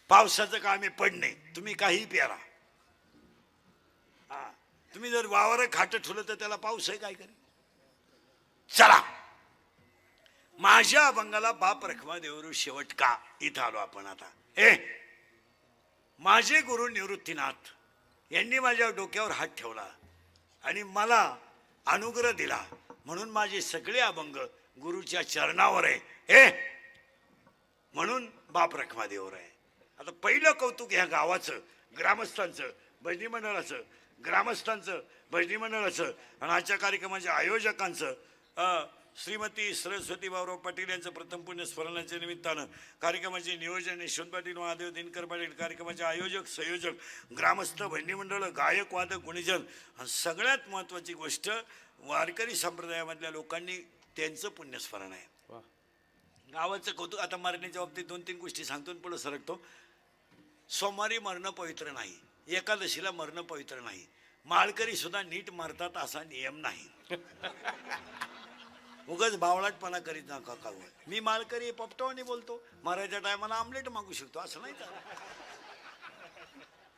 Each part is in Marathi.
पावसाचं काम आहे पडणे, तुम्ही काही पेरा. तुम्ही जर वावर खाट ठेवलं तर त्याला पाऊस आहे काय करी. चला, माझ्या अभंगाला बाप रखमा देवरू शेवट का इथं आलो आपण आता. माझे गुरु निवृत्तीनाथ यांनी माझ्या डोक्यावर हात ठेवला आणि मला अनुग्रह दिला म्हणून माझे सगळे अभंग गुरुच्या चरणावर आहे. म्हणून बाप रखमा देवर आहे. आता पहिलं कौतुक ह्या गावाचं, ग्रामस्थांचं, भजनी मंडळाचं, ग्रामस्थांचं, भजनी मंडळाचं आणि आजच्या कार्यक्रमाच्या आयोजकांचं. श्रीमती सरस्वती बाबूराव पाटील यांचं प्रथम पुण्यस्मरणाच्या निमित्तानं कार्यक्रमाचे नियोजन यशवंत पाटील, महादेव दिनकर पाटील, कार्यक्रमाचे आयोजक, संयोजक, ग्रामस्थ, भजनी मंडळ, गायक, वादक, गुणीजन आणि सगळ्यात महत्त्वाची गोष्ट वारकरी संप्रदायामधल्या लोकांनी त्यांचं पुण्यस्मरण आहे. गावाचं कौतुक. आता मरण्याच्या बाबतीत 2-3 गोष्टी सांगतो आणि पुढे सरकतो. सोमवारी मरणं पवित्र नाही, एकादशीला मरणं पवित्र नाही, माळकरी सुद्धा नीट मरतात असा नियम नाही. उगाच बावळाटपणा करीत नका का. मी माळकरी पपटवानी बोलतो, मरायच्या टायमाला आमलेट मागू शकतो असं नाही चालत.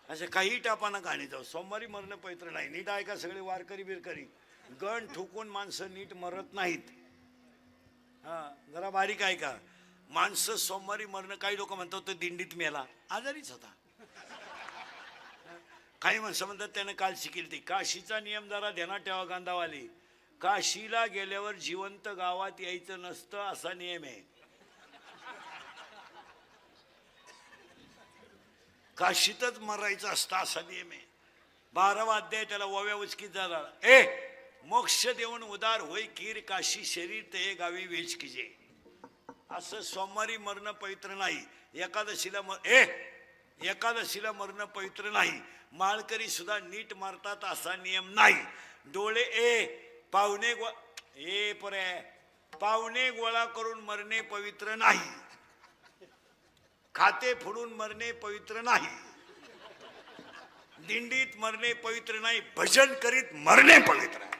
असे काही टापाना गाणी जाऊ. सोमवारी मरणं पवित्र नाही. नीट ऐका सगळे वारकरी बिरकरी, गण ठोकून माणसं नीट मरत नाहीत. जरा बारीक ऐका. माणसं सोमवारी मरणं, काही लोक म्हणतात तो दिंडीत मेला, आजारीच होता. काही माणसं म्हणतात त्यानं काल शिकेल ती. काशीचा नियम जरा ध्यानात ठेवा गांधावाली. काशीला गेल्यावर जिवंत गावात यायचं नसतं असा नियम आहे. काशीतच मरायचं असतं असा नियम आहे. 12वा अध्याय त्याला ओव्या उचकीत झाला. मोक्ष देऊन उदार होय कीर काशी शरीर ते गावी वेच किजे. असं सोमवारी मरणं पवित्र नाही. एकादशीला मरणं पवित्र नाही. माळकरी सुद्धा नीट मारतात असा नियम नाही. डोळे पाहुणे पाहुणे गोळा करून मरणे पवित्र नाही. खाते फोडून मरणे पवित्र नाही. दिंडीत मरणे पवित्र नाही. भजन करीत मरणे पवित्र आहे.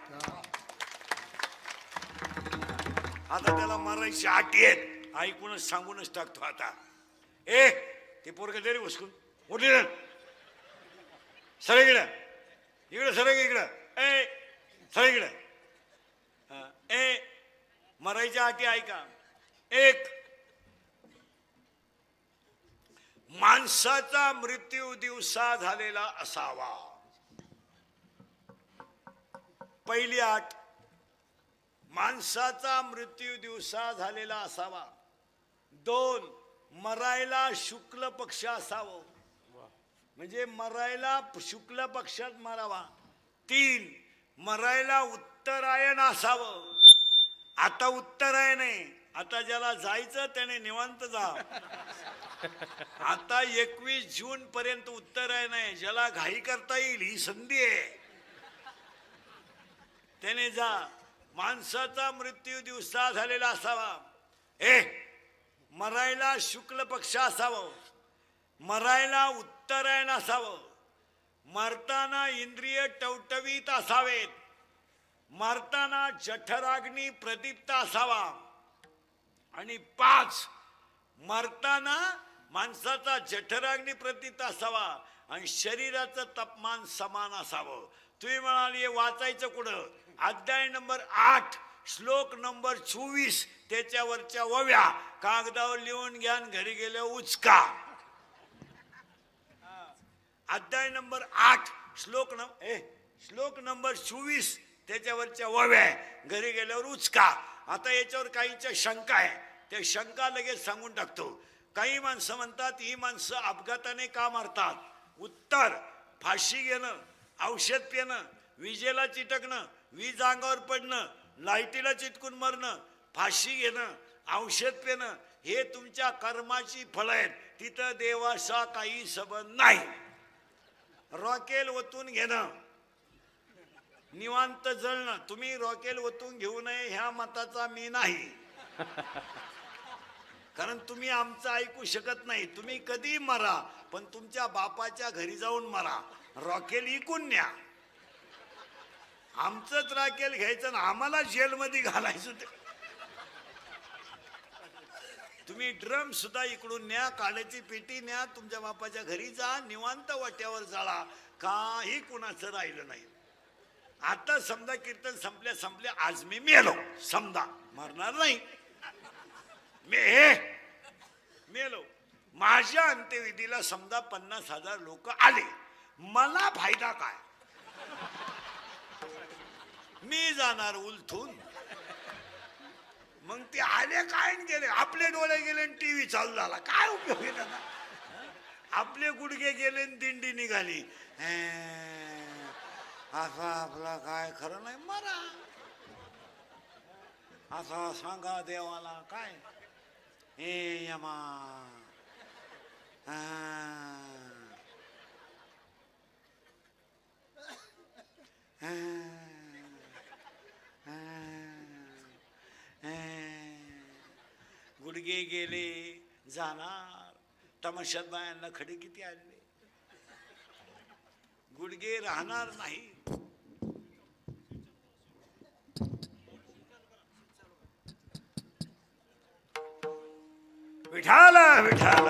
आता त्याला मरायची अटी आहेत. ऐकूनच सांगूनच टाकतो आता. ते पोरग तरी उचकून उठले सरळ इकडं, इकडं सरळ इकडं, सरळ इकडं. मरायच्या अटी ऐका. 1, माणसाचा मृत्यू दिवसा झालेला असावा. पहिली अट, माणसाचा मृत्यू दिवसा झालेला असावा. 2, मरायला शुक्ल पक्ष असावं, म्हणजे मरायला शुक्ल पक्षात मरावा. 3, मरायला उत्तरायण असावं. आता उत्तरायण आहे, आता ज्याला जायचं त्याने निवांत जा. आता 21 जून पर्यंत उत्तरायण आहे. ज्याला घाई करता येईल ही संधी आहे, त्याने जा. माणसाचा मृत्यू दिवसा झालेला असावा. मरायला शुक्ल पक्ष असावं, मरायला उत्तरायण असावं, मरताना इंद्रिय टवटवीत असावेत, मरताना जठराग्नी प्रदीप्त असावा. आणि 5, मरताना माणसाचा जठराग्नी प्रदीप्त असावा आणि शरीराचं तापमान समान असावं. तुम्ही म्हणाले वाचायचं कुठं? अध्याय नंबर 8 श्लोक नंबर 24 त्याच्यावरच्या ओव्या कागदावर लिहून घ्या, घरी गेल्या उचका. अध्याय नंबर 8 श्लोक नंबर 24 त्याच्यावरच्या ओव्या घरी गेल्यावर उचका. आता याच्यावर काहीच्या शंका आहे, त्या शंका लगेच सांगून टाकतो. काही माणसं म्हणतात ही माणसं अपघाताने का मारतात? उत्तर, फाशी घेणं, औषध पिणं, विजेला चिटकणं, वीज अंगावर पडणं, लाईटीला चिटकून मरणं, फाशी घेणं, औषध पिणं हे तुमच्या कर्माची फळं आहेत. तिथं देवाचा काही संबंध नाही. रॉकेल ओतून घेणं, निवांत जळणं, तुम्ही रॉकेल ओतून घेऊ नये ह्या मताचा मी नाही, कारण तुम्ही आमचं ऐकू शकत नाही. तुम्ही कधी मरा, पण तुमच्या बापाच्या घरी जाऊन मरा. रॉकेल इकून न्या, आमचंच रॉकेल घ्यायचं ना आम्हाला जेलमध्ये घालायचं. तुम्ही ड्रम सुद्धा इकडून न्या, काड्याची पेटी न्या, तुमच्या बापाच्या घरी जा, निवांत वाट्यावर जाळा, काही कुणाचं राहिलं नाही. आता समजा कीर्तन संपले, आज मी मेलो, समजा मरणार नाही, मेलो, माझ्या अंत्यविधीला समजा 50,000 लोक आले, मला फायदा काय? मी जाणार उलथून. मग ते आले काय गेले, आपले डोळे गेले टीव्ही चालू झाला, काय उपयोग आहे त्याचा? आपले गुडघे गेले दिंडी निघाली, असा आपला काय खरं नाही, मरा असा सांगा देवाला काय. हे यमा गुडघे गेले, जाणार. तमाशात बायांना खडे किती आले, गुडघे राहणार नाही. विठाल विठाल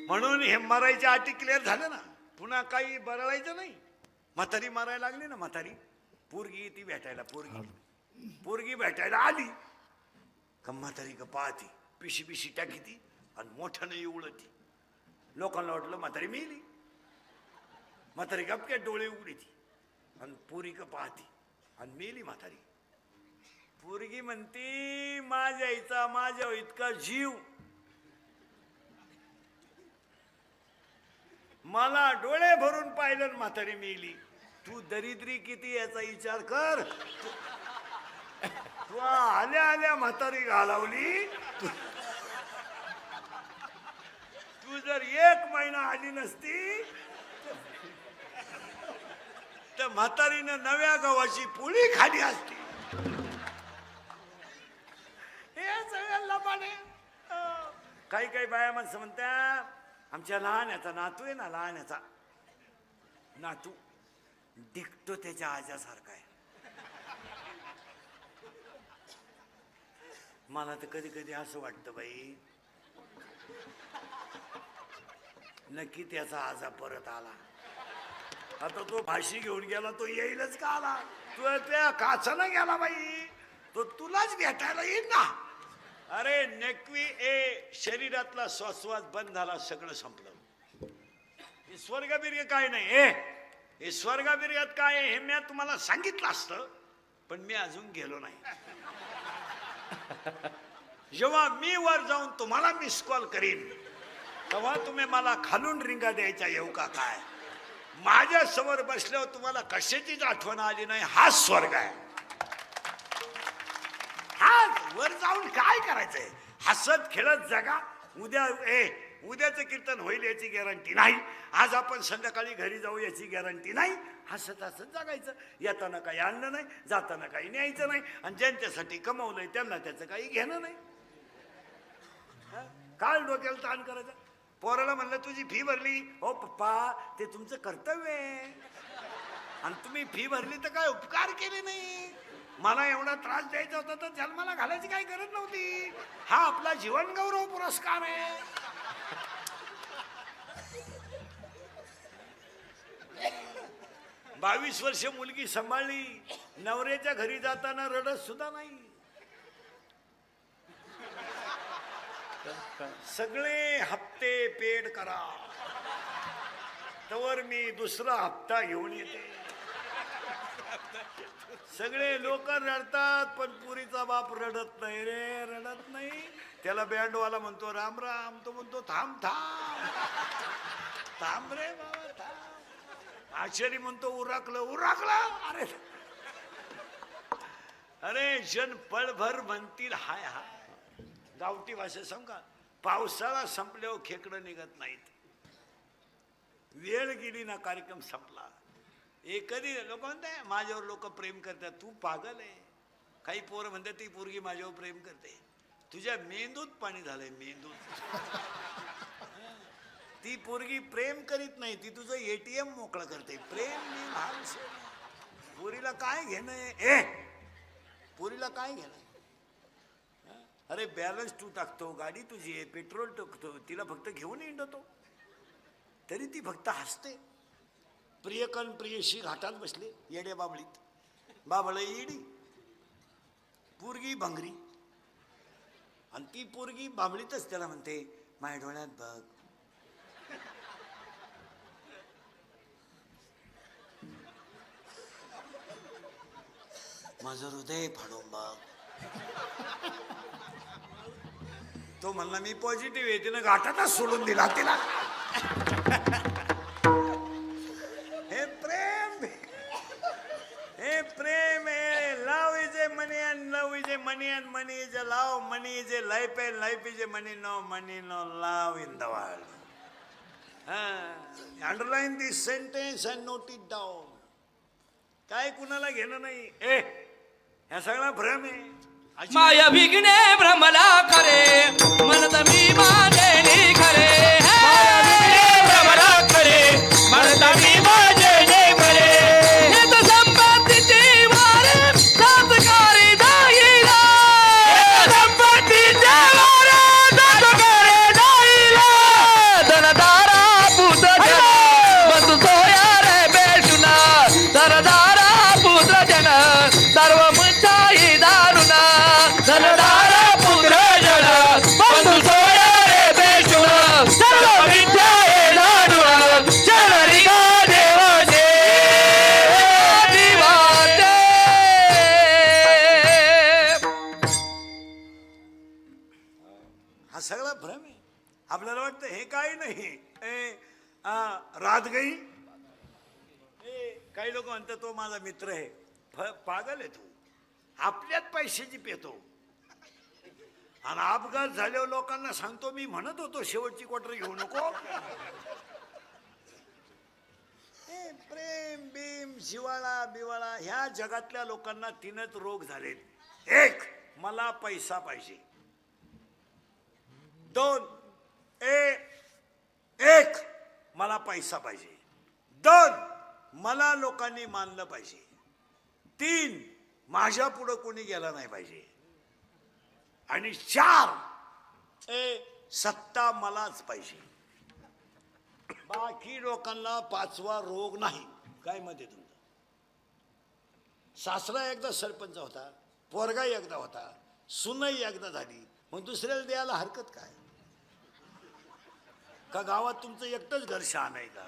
म्हणून हे मरायच्या अटी क्लिअर झाल्या ना. पुन्हा काही बरळायचं नाही. म्हातारी मारायला लागली ना, म्हातारी पोरगी ती भेटायला, पोरगी भेटायला आली का म्हातारी का पाहती, पिशी पिशी टाकी ती आणि मोठ्यानं उळती. लोकांना वाटलं म्हातारी मेली. म्हातारी गपक्यात डोळे उघडी ती आणि पोरी का पाहती आणि मेली म्हातारी. पोरगी म्हणती माझ्या इतका जीव, मला डोळे भरून पाहिलं म्हातारी मेली. तू दरिद्री किती याचा विचार कर. तू आल्या म्हातारी घालवली. तू जर 1 महिना आली नसती तर म्हातारीनं नव्या गव्हाची पोळी खाली असती. हे सगळं लबाडे. काही बाया माणसं म्हणतात आमच्या लहान्याचा नातू आहे ना, लहान्याचा नातू दिखतो त्याच्या आजासारखा आहे. मला तर कधी कधी असं वाटतं बाई, नक्की त्याचा आजा परत आला. आता तो फाशी घेऊन गेला, तो येईलच का आला? तो त्या काचानं गेला बाई, तो तुलाच भेटायला येईल ना. अरे नेकवी शरीरातला श्वासवास बंद झाला, सगळं संपलं. हे स्वर्गबिर्ग काय नाही. हे स्वर्गबिर्गात काय हे मी तुम्हाला सांगितलं असतं, पण मी अजून गेलो नाही. जेव्हा मी वर जाऊन तुम्हाला मिस कॉल करीन तेव्हा तुम्ही मला खालून रिंगा द्यायच्या येऊ का काय? माझ्या समोर बसल्यावर तुम्हाला कशाचीच आठवण आली नाही. हा स्वर्ग आहे. हा वर जाऊन काय करायचंय? हसत खेळत जगा. उद्याचं कीर्तन होईल याची गॅरंटी नाही. आज आपण संध्याकाळी घरी जाऊ याची गॅरंटी नाही. हसत हसत जगायचं. येताना काही आणलं नाही, जाताना काही न्यायचं नाही, आणि ज्यांच्यासाठी कमवलंय त्यांना त्याचं काही घेणं नाही. काल डोक्याला ताण करायचा. पोराला म्हणलं तुझी फी भरली. हो पप्पा, ते तुमचं कर्तव्य आहे, आणि तुम्ही फी भरली तर काय उपकार केले नाही. मला एवढा त्रास द्यायचा होता तर जन्माला घालायची काही गरज नव्हती. हा आपला जीवन गौरव पुरस्कार आहे. 22 वर्ष मुलगी सांभाळली, नवऱ्याच्या घरी जाताना रडत सुद्धा नाही. सगळे हप्ते पेड करा, तवर मी दुसरा हप्ता घेऊन येते. सगळे लोक रडतात, पण पुरीचा बाप रडत नाही रे, रडत नाही. त्याला बँडवाला म्हणतो राम राम, तो म्हणतो थांब थांब थांब रे बाबा थांब. आचारी म्हणतो उरकलं उरकलं. अरे जन पळभर म्हणतील हाय हाय. गावठी भाषा सांगा, पावसाळा संपल्यावर खेकडं निघत नाहीत. वेळ गेली ना, कार्यक्रम संपला. कधी लोक म्हणते माझ्यावर लोक प्रेम करतात. तू पागल आहे. काही पोरं म्हणतात ती पोरगी माझ्यावर प्रेम करते. तुझ्या मेंदूत पाणी झालंय, मेंदूत. ती पोरगी प्रेम करीत नाही, ती तुझं एटीएम मोकळं करते. प्रेम बिम हा विषय नाही. पोरीला काय घेणं आहे? पोरीला काय घेणं? अरे बॅलन्स तू टाकतो, गाडी तुझी आहे, पेट्रोल टाकतो, तिला फक्त घेऊन येतो, तरी ती फक्त हसते. प्रियकन प्रियशी घाटात बसले येडे बाबळीत, बाबळ येडी, पोरगी भंगरी, आणि ती पोरगी बाबळीतच त्याला म्हणते माझ्या डोळ्यात बघ. माझं हृदय फाडून बघ. तो म्हणला मी पॉझिटिव्ह आहे, तिनं घाटातच सोडून दिला तिला. हे प्रेम, हे प्रेम आहे. Love is a money and love is a money and money is a love. Money is a life and life is a money. No money no love in the world. Underline this sentence and note it down. काय कुणाला घेणं नाही. ह्या सगळा भ्रम आहे. माया विघ्ने भ्रमला करे म्हणत मी माझे खरे. माया विघ्ने भ्रमला करे म्हणत मी माझे खरे. हे तर संपत्तीची वार सातकारी जाईला. संपत्तीची वार सातकारी जाईला. धनदारा पुत्र जन बंधू सोया रे बेशुना. धनदारा पुत्र जन सर्व मुंचाई दारुणा. धनदारा पुत्र जन बंधू सोया रे बेशुना. सर्व मुंचाई दारुणा. चलरी गा देवाचे दिवाचे. हा सगळा भ्रम आहे. आपल्याला वाटतं हे काही नाही. रात गई. काही लोक म्हणतात तो माझा मित्र आहे. पागल आहे तू. आपल्यात पैशाची पेतो, आणि अपघात झाल्यावर लोकांना सांगतो मी म्हणत होतो शेवटची क्वार्टर घेऊ नको. प्रेम बीम जिवाळा बिवाळा ह्या जगातल्या लोकांना 3च रोग झालेत. 1 मला पैसा पाहिजे. 2 एक मला पैसा पाहिजे. 2 मला लोकांनी मानलं पाहिजे. 3 माझ्या पुढं कोणी गेला नाही पाहिजे. आणि 4 सत्ता मलाच पाहिजे. बाकी लोकांना 5वा रोग नाही. काय मत आहे तुमचं? सासरा एकदा सरपंच होता, पोरगा एकदा होता, सुनई एकदा झाली, मग दुसऱ्याला द्यायला हरकत काय? का गावात तुमचं एकटंच घर शहाण आहे का?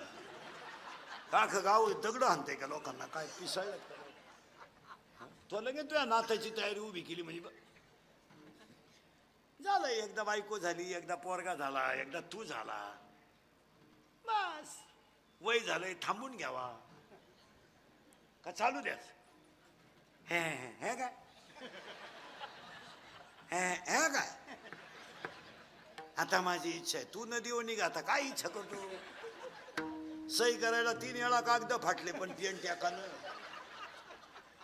का गाव दगड आणते का लोकांना? काय पिसाळ तो लगेच तुझ्या नाथाची तयारी उभी केली म्हणजे झालं. एकदा बायको झाली, एकदा पोरगा झाला, एकदा तू झाला, बस वय झालंय. थांबून घ्यावा का चालू द्याच? हे हे काय हे काय? आता माझी इच्छा आहे. तू नदीवर निघा. आता काय इच्छा करतो? सही करायला 3 वेळा कागद फाटले, पण पेन टाकानं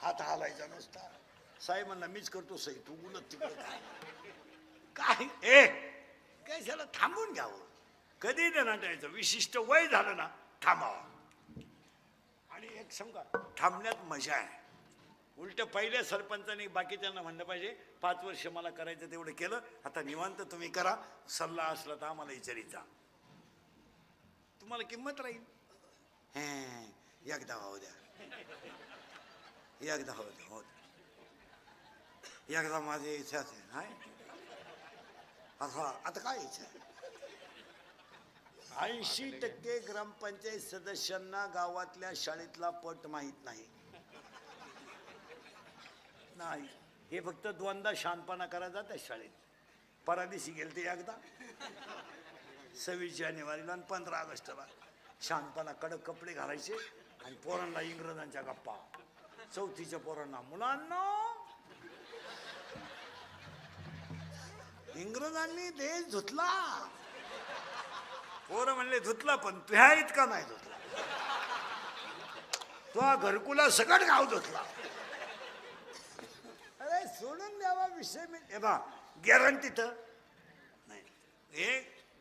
हात हालायचा नसता. साहेब म्हणला मीच करतो सही, तू बोलत तिकडं काय? काय झालं? थांबून घ्यावं. कधी देणार विशिष्ट वय झालं ना थांबावं. आणि एक सांगा, थांबण्यात मजा आहे. उलट पहिल्या सरपंचांनी बाकीच्यांना म्हणलं पाहिजे 5 वर्ष मला करायचं तेवढं केलं, आता निवांत तुम्ही करा. सल्ला असला तर आम्हाला विचारित जा, तुम्हाला किंमत राहील. एकदा होऊ द्या, एकदा होऊ द्या, होऊ द्या. एकदा माझी इच्छा आहे. आता काय इच्छा आहे? 80% ग्रामपंचायत सदस्यांना गावातल्या शाळेतला पट माहीत नाही. हे फक्त 2दा शानपणा करायचा त्या शाळेत. परवादिवशी गेले ते एकदा 26 जानेवारीला आणि 15 ऑगस्टला. शानपणा, कडक कपडे घालायचे आणि पोरांना इंग्रजांच्या गप्पा. 4थीच्या पोरांना, मुलांना इंग्रजांनी देश धुतला. पोरं म्हणले धुतला, पण तुह्या इतका नाही धुतला. तो घरकुला सकट गाव धुतला. अरे सोडून द्यावा विषय. मी बा गॅरंटी तर नाही. हे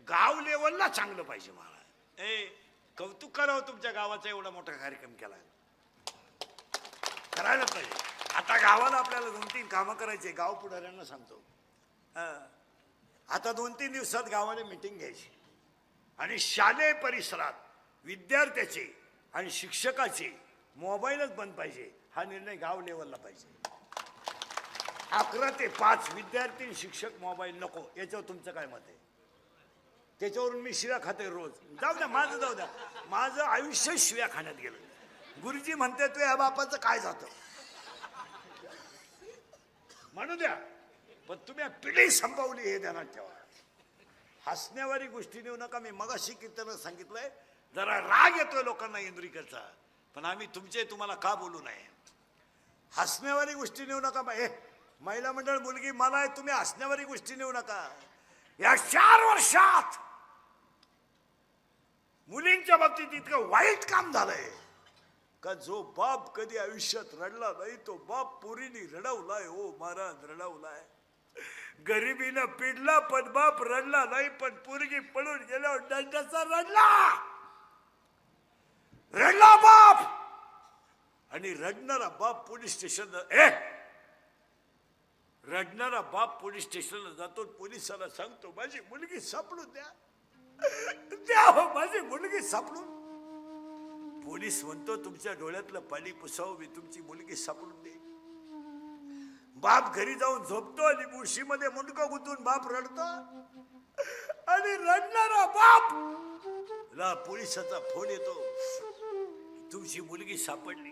गाव लेवलला चांगलं पाहिजे महाराज. ए कौतुक करावं तुमच्या गावाचा एवढा मोठा कार्यक्रम केला करायला पाहिजे. आता गावाला आपल्याला 2-3 कामं करायचे. गाव पुढाऱ्यांना सांगतो आता 2-3 दिवसात गावाने मिटिंग घ्यायची आणि शालेय परिसरात विद्यार्थ्याचे आणि शिक्षकाचे मोबाईलच बंद पाहिजे. हा निर्णय गाव लेवलला पाहिजे. 11 ते 5 विद्यार्थी आणि शिक्षक मोबाईल नको. याच्यावर तुमचं काय मत आहे? त्याच्यावरून मी शिव्या खाते रोज. जाऊ द्या माझं, जाऊ द्या माझं आयुष्य शिव्या खाण्यात गेलं. गुरुजी म्हणते तू या बापाचं काय जातं म्हणू द्या, पण तुम्ही पिढी संपवली हे ध्यानात ठेवा. हसण्यावारी गोष्टी नेऊ नका. मी मगाशी कीर्तनात सांगितलंय जरा राग येतोय लोकांना इंद्रिकरचा, पण आम्ही तुमचे तुम्हाला का बोलू नये. हसण्यावारी गोष्टी नेऊ नका. महिला मंडळ मुलगी मला आहे, तुम्ही हसण्यावारी गोष्टी नेऊ नका. या 4 वर्षात मुलींच्या बाबतीत इतकं वाईट काम झालंय का जो बाप कधी आयुष्यात रडला नाही तो बाप पोरीनी रडवलाय. हो महाराज रडवलाय. गरिबीनं पिडला पण बाप रडला नाही, पण पोरगी पळून गेल्यावर दंडाचा रडला बाप. आणि रडणारा बाप पोलीस स्टेशनला रडणारा बाप पोलीस स्टेशनला जातो. पोलिसाला सांगतो माझी मुलगी सापडून द्या हो माझी मुलगी सापडून. पोलीस म्हणतो तुमच्या डोळ्यातलं पाणी पुसावं मी तुमची मुलगी सापडून दे. बाप घरी जाऊन झोपतो आणि मुशीमध्ये मुंडकं गुंतून बाप रडतो. आणि रडणारा बाप ला पोलिसाचा फोन येतो तुमची मुलगी सापडली.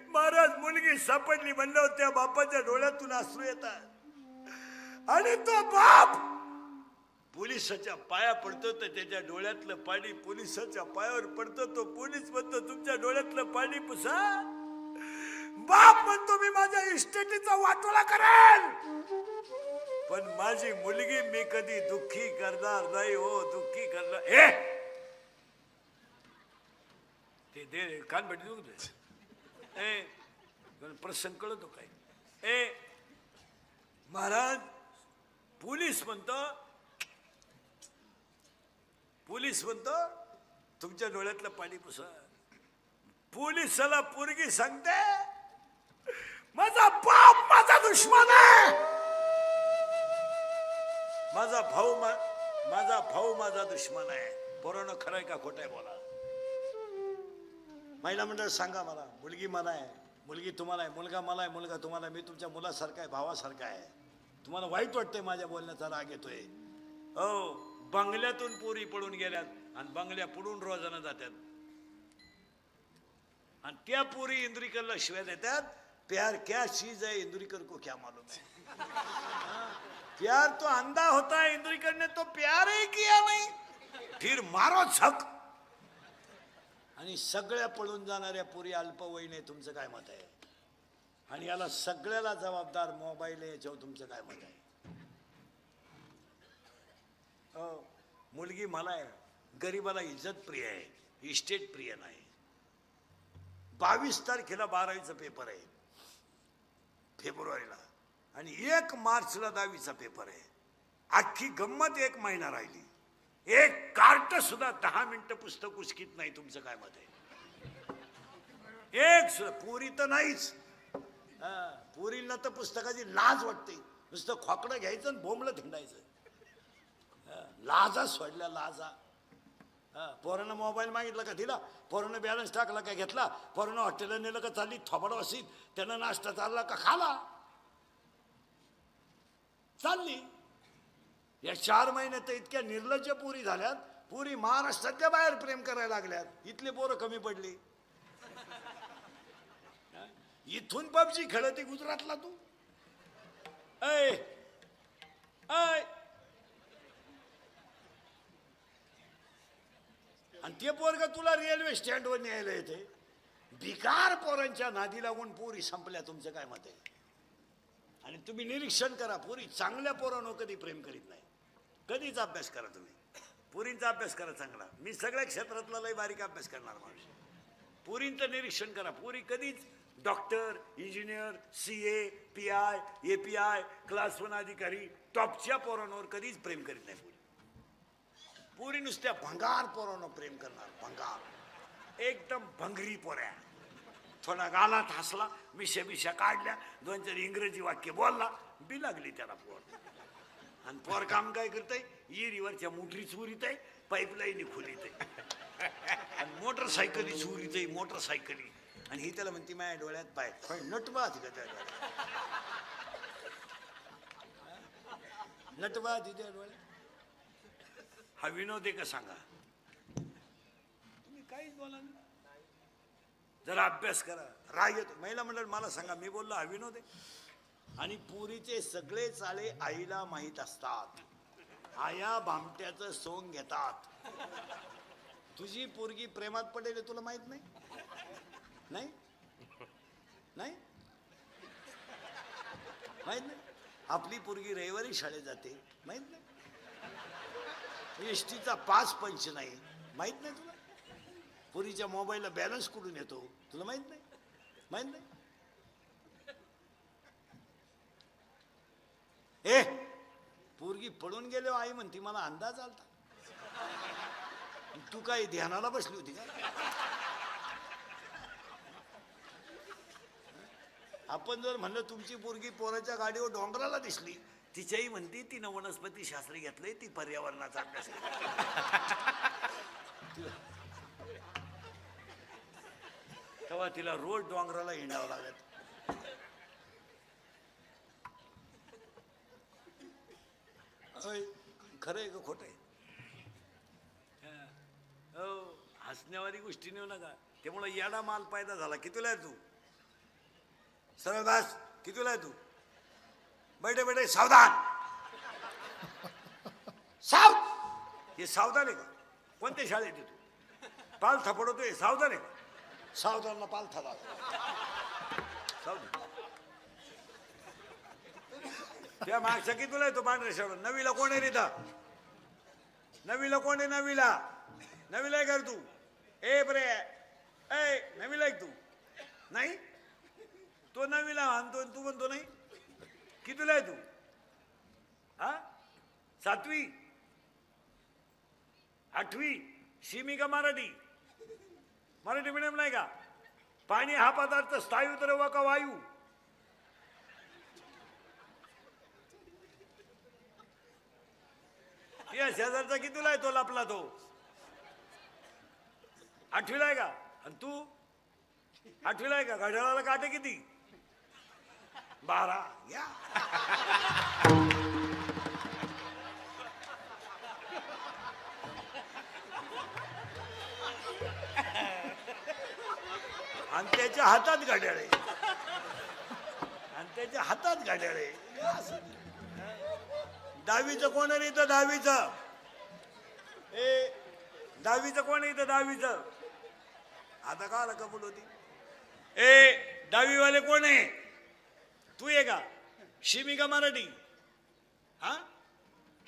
महाराज मुलगी सापडली म्हणल्यावर त्या बापाच्या डोळ्यातून अश्रू येतात आणि तो बाप पोलिसाच्या पाया पडतो तर त्याच्या डोळ्यातलं पाणी पोलिसाच्या पायावर पडतं. तो पोलीस म्हणतो तुमच्या डोळ्यातलं पाणी पुसा. बाप म्हणतो मी माझ्या इस्टेटीचा वाटोळा करेल, पण माझी मुलगी मी कधी दुःखी करणार नाही. हो दुःखी करणार ते दे कान भेटतो प्रसंग कळतो काय. महाराज पोलीस म्हणतो तुमच्या डोळ्यातलं पाणी पुसा. पोलिसाला पोरगी सांगते माझा बाप माझा दुश्मन आहे. माझा भाऊ माझा दुश्मन आहे. पोरानं खरंय का खोटं आहे बोला. महिला मंडळ सांगा मला. मुलगी मला आहे, मुलगी तुम्हाला आहे, मुलगा मला आहे, मुलगा तुम्हाला. मी तुमच्या मुलासारखा आहे, भावासारखा आहे. तुम्हाला वाईट वाटतंय माझ्या बोलण्याचा राग येतोय. हो बंगल्यातून पोरी पळून गेल्यात आणि बंगल्या पडून रोजानं जातात आणि त्या पोरी इंद्रिकरला शिव्या देतात. प्यार क्या चीज है इंद्रिकर को क्या मालूम है. प्यार तो अंधा होता है, इंद्रिकर ने तो प्यार ही किया नहीं. फिर मारो झक. आणि सगळ्या पळून जाणाऱ्या पोरी अल्पवयीन आहे. तुमचं काय मत आहे? आणि याला सगळ्याला जबाबदार मोबाईल आहे. याच्यावर तुमचं काय मत आहे? मुलगी मला आहे, गरीबाला इज्जत प्रिय आहे, इस्टेट प्रिय नाही. 22 तारखेला 12वीचा पेपर आहे फेब्रुवारीला आणि 1 मार्चला 10वीचा पेपर आहे. अख्खी गंमत 1 महिना राहिली. एक कार्ट सुद्धा 10 मिनिटं पुस्तक उचकीत नाही. तुमचं काय मत आहे? एक पुरी तर नाहीच. पुरीला तर पुस्तकाची लाज वाटते. नुसतं खोकडं घ्यायचं आणि बोंबलं थिंडायचं. लाजा सोडल्या लाजा. पोरानं मोबाईल मागितला का दिला, पोरानं बॅलन्स टाकला का घेतला, पोरानं हॉटेलला नेलं का चालली थोबाड वासीत, त्यानं नाश्ता चालला का खाला चालली. या 4 महिन्यात तर इतक्या निर्लज्ज पुरी झाल्यात. पुरी महाराष्ट्रातल्या बाहेर प्रेम करायला लागल्यात. इथले पोरं कमी पडली. इथून पबजी खेळती गुजरातला तू. ऐ आणि ते पोरग तुला रेल्वे स्टँडवर न्यायला येते. भिकार पोरांच्या नादी लागून पोरी संपल्या. तुमचं काय मत आहे? आणि तुम्ही निरीक्षण करा, पोरी चांगल्या पोरांनो कधी प्रेम करीत नाही. कधीच अभ्यास करा तुम्ही. पोरींचा अभ्यास करा चांगला. मी सगळ्या क्षेत्रातला लय बारीक अभ्यास करणार माणूस. पोरींचं निरीक्षण करा. पोरी कधीच doctor, engineer, CA, PI, API, class 1 अधिकारी टॉपच्या पोरांवर कधीच प्रेम करीत नाही. पुरी नुसत्या भंगार पोरानं प्रेम करणार, भंगार एकदम भंगरी पोऱ्या. थोडा गालात हसला, मिशा काढल्या, 2-4 इंग्रजी वाक्य बोलला, बी लागली त्याला पोर. आणि पोर काम काय करतय, इरीवरच्या मोटरी चोरीत आहे, पाईपलाईन खोलीत आहे, आणि मोटरसायकली चोरीत आहे, मोटरसायकली. आणि ही त्याला म्हणते माझ्या डोळ्यात पाय नटबाज का त्या नटबाज त्या डोळ्यात. हा विनोद आहे का सांगा? तुम्ही काहीच बोला ना. जरा अभ्यास करा. राग येतो. महिला मंडळ मला सांगा, मी बोललो हा विनोद आहे? आणि पुरीचे सगळे चाळे आईला माहीत असतात. आया भामट्याचं सोंग घेतात. तुझी पोरगी प्रेमात पडेल हे तुला माहित नाही? नाही नाही माहित नाही. आपली पोरगी रविवारी शाळेत जाते, माहित नाही. एसटीचा पास पंच नाही, माहित नाही तुला. पोरीच्या मोबाईलला बॅलन्स कुठून येतो तुला माहित नाही? माहित नाही. ए पोरगी पडून गेलो आई म्हणती मला अंदाज आलता. तू काय ध्यानाला बसली होती का? आपण जर म्हणलं तुमची पोरगी पोराच्या गाडीवर डोंगराला दिसली, तिच्याही म्हणती तिनं वनस्पती शास्त्र घेतलंय, ती पर्यावरणाचा अभ्यास तेव्हा तिला रोज डोंगराला हिंडावं लागत. खरंय का खोट आहे? हो, हसण्यावारी गोष्टी नेऊ नका. त्यामुळे येडा माल पैदा झाला. कितीला आहे तू? सरळ बस. कितीला आहे तू? बैठे बैठे सावधान. हे सावधान आहे का? कोणत्या शाळेत आहे तू? पाल थपडतोय, सावधान आहे का? सावधानला पाल थला. सावधान. त्या मागच्या कितीला आहे तो पांढऱ्या शाळेत? नवीला कोण आहे रे? नवीला कोण आहे? नवीला आहे कर तू? ए बरे ए नवीला आहे तू? नाही तो नवीला आणतो, तू म्हणतो नाही. कितीला आहे तू? हा 7वी 8वी? शिमी का मराठी? मराठी मीडियम नाही का? पाणी हा पदार्थ स्थायू द्रव का वायू? या शेजारचा कितीला आहे तो लपला तो? 8वीला आहे का? आणि तू 8वीला आहे का? घड्याळाला काटे किती? 12. या आणि त्याच्या हातात घड्याळ आहे. आणि त्याच्या हातात घड्याळ आहे. 10वीचं कोण आहे इथं? 10वीचं? ए 10वीचं कोण आहे इथं? 10वीचं? आता का आला कबूल होती? ए 10वी वाले कोण आहे? तू आहे का? शिमी का मराठी? हा